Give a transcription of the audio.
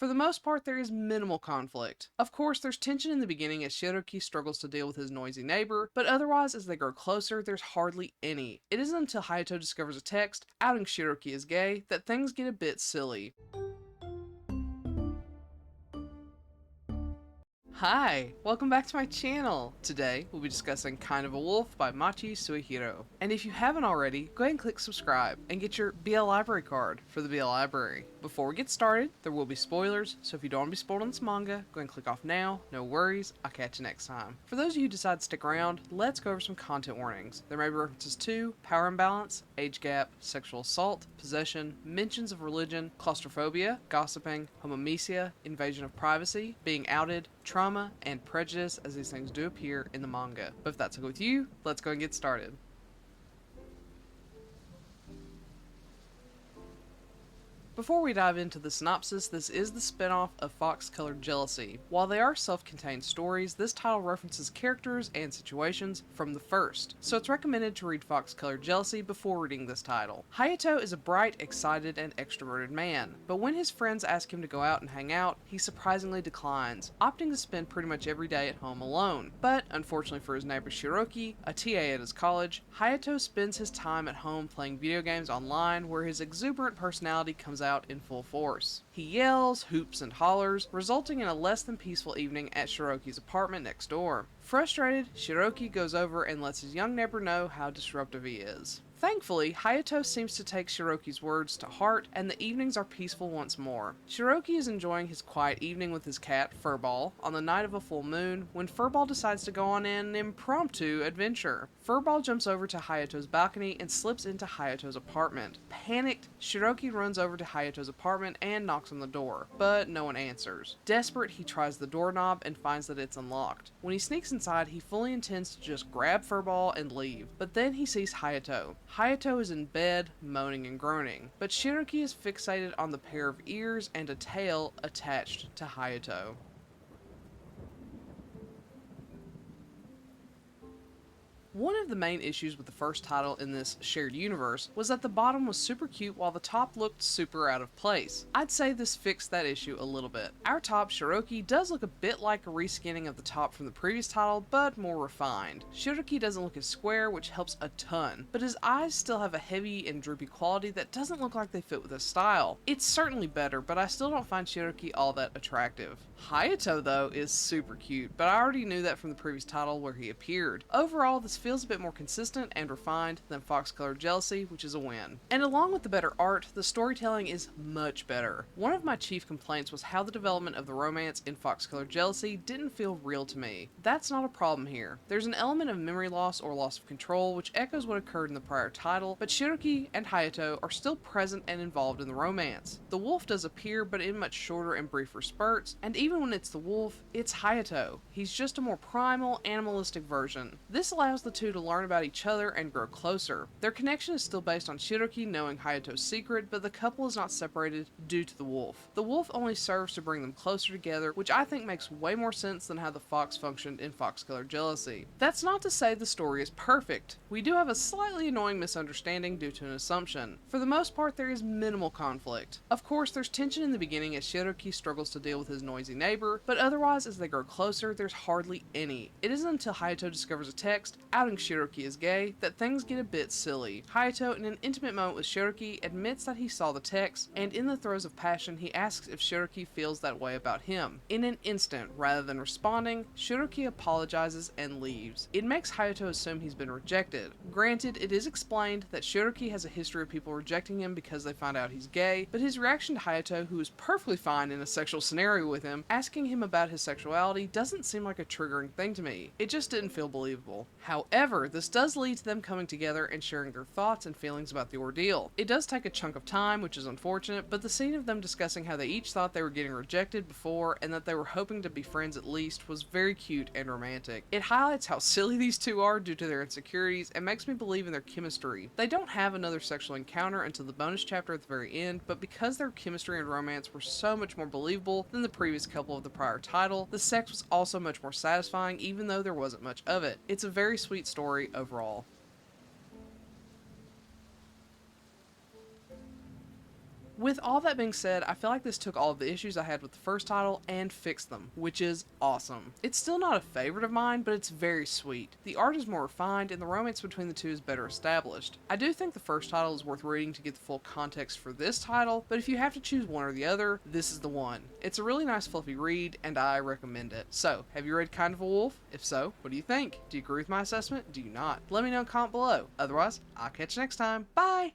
For the most part, there is minimal conflict. Of course, there's tension in the beginning as Shiroki struggles to deal with his noisy neighbor, but otherwise, as they grow closer, there's hardly any. It isn't until Hayato discovers a text outing Shiroki as gay that things get a bit silly. Hi, welcome back to my channel! Today, we'll be discussing Kind of a Wolf by Machi Suehiro. And if you haven't already, go ahead and click subscribe and get your BL Library card for the BL Library. Before we get started, there will be spoilers, so if you don't want to be spoiled on this manga, go ahead and click off now. No worries, I'll catch you next time. For those of you who decide to stick around, let's go over some content warnings. There may be references to power imbalance, age gap, sexual assault, possession, mentions of religion, claustrophobia, gossiping, homomesia, invasion of privacy, being outed, trauma, and prejudice, as these things do appear in the manga. But if that's okay with you, let's go and get started. Before we dive into the synopsis, this is the spin-off of Fox-Colored Jealousy. While they are self-contained stories, this title references characters and situations from the first, so it's recommended to read Fox-Colored Jealousy before reading this title. Hayato is a bright, excited, and extroverted man, but when his friends ask him to go out and hang out, he surprisingly declines, opting to spend pretty much every day at home alone. But, unfortunately for his neighbor Shiroki, a TA at his college, Hayato spends his time at home playing video games online where his exuberant personality comes out in full force. He yells, hoops, and hollers, resulting in a less than peaceful evening at Shiroki's apartment next door. Frustrated, Shiroki goes over and lets his young neighbor know how disruptive he is. Thankfully, Hayato seems to take Shiroki's words to heart, and the evenings are peaceful once more. Shiroki is enjoying his quiet evening with his cat, Furball, on the night of a full moon, when Furball decides to go on an impromptu adventure. Furball jumps over to Hayato's balcony and slips into Hayato's apartment. Panicked, Shiroki runs over to Hayato's apartment and knocks on the door, but no one answers. Desperate, he tries the doorknob and finds that it's unlocked. When he sneaks inside, he fully intends to just grab Furball and leave, but then he sees Hayato. Hayato is in bed, moaning and groaning, but Shiroki is fixated on the pair of ears and a tail attached to Hayato. One of the main issues with the first title in this shared universe was that the bottom was super cute while the top looked super out of place. I'd say this fixed that issue a little bit. Our top, Shiroki, does look a bit like a reskinning of the top from the previous title, but more refined. Shiroki doesn't look as square, which helps a ton, but his eyes still have a heavy and droopy quality that doesn't look like they fit with his style. It's certainly better, but I still don't find Shiroki all that attractive. Hayato, though, is super cute, but I already knew that from the previous title where he appeared. Overall, this feels a bit more consistent and refined than Fox-Colored Jealousy, which is a win. And along with the better art, the storytelling is much better. One of my chief complaints was how the development of the romance in Fox-Colored Jealousy didn't feel real to me. That's not a problem here. There's an element of memory loss or loss of control, which echoes what occurred in the prior title, but Shiroki and Hayato are still present and involved in the romance. The wolf does appear, but in much shorter and briefer spurts, and even when it's the wolf, it's Hayato. He's just a more primal, animalistic version. This allows the two to learn about each other and grow closer. Their connection is still based on Shiroki knowing Hayato's secret, but the couple is not separated due to the wolf. The wolf only serves to bring them closer together, which I think makes way more sense than how the fox functioned in Fox-Colored Jealousy. That's not to say the story is perfect. We do have a slightly annoying misunderstanding due to an assumption. For the most part, there is minimal conflict. Of course, there's tension in the beginning as Shiroki struggles to deal with his noisy neighbor, but otherwise, as they grow closer, there's hardly any. It isn't until Hayato discovers a text outing Shiroki as gay that things get a bit silly. Hayato, in an intimate moment with Shiroki, admits that he saw the text, and in the throes of passion, he asks if Shiroki feels that way about him. In an instant, rather than responding, Shiroki apologizes and leaves. It makes Hayato assume he's been rejected. Granted, it is explained that Shiroki has a history of people rejecting him because they find out he's gay, but his reaction to Hayato, who is perfectly fine in a sexual scenario with him, asking him about his sexuality doesn't seem like a triggering thing to me. It just didn't feel believable. However, this does lead to them coming together and sharing their thoughts and feelings about the ordeal. It does take a chunk of time, which is unfortunate, but the scene of them discussing how they each thought they were getting rejected before and that they were hoping to be friends at least was very cute and romantic. It highlights how silly these two are due to their insecurities and makes me believe in their chemistry. They don't have another sexual encounter until the bonus chapter at the very end, but because their chemistry and romance were so much more believable than the previous couple of the prior title, the sex was also much more satisfying even though there wasn't much of it. It's a very sweet story overall. With all that being said, I feel like this took all of the issues I had with the first title and fixed them, which is awesome. It's still not a favorite of mine, but it's very sweet. The art is more refined, and the romance between the two is better established. I do think the first title is worth reading to get the full context for this title, but if you have to choose one or the other, this is the one. It's a really nice fluffy read, and I recommend it. So, have you read Kind of a Wolf? If so, what do you think? Do you agree with my assessment? Do you not? Let me know in a comment below. Otherwise, I'll catch you next time. Bye!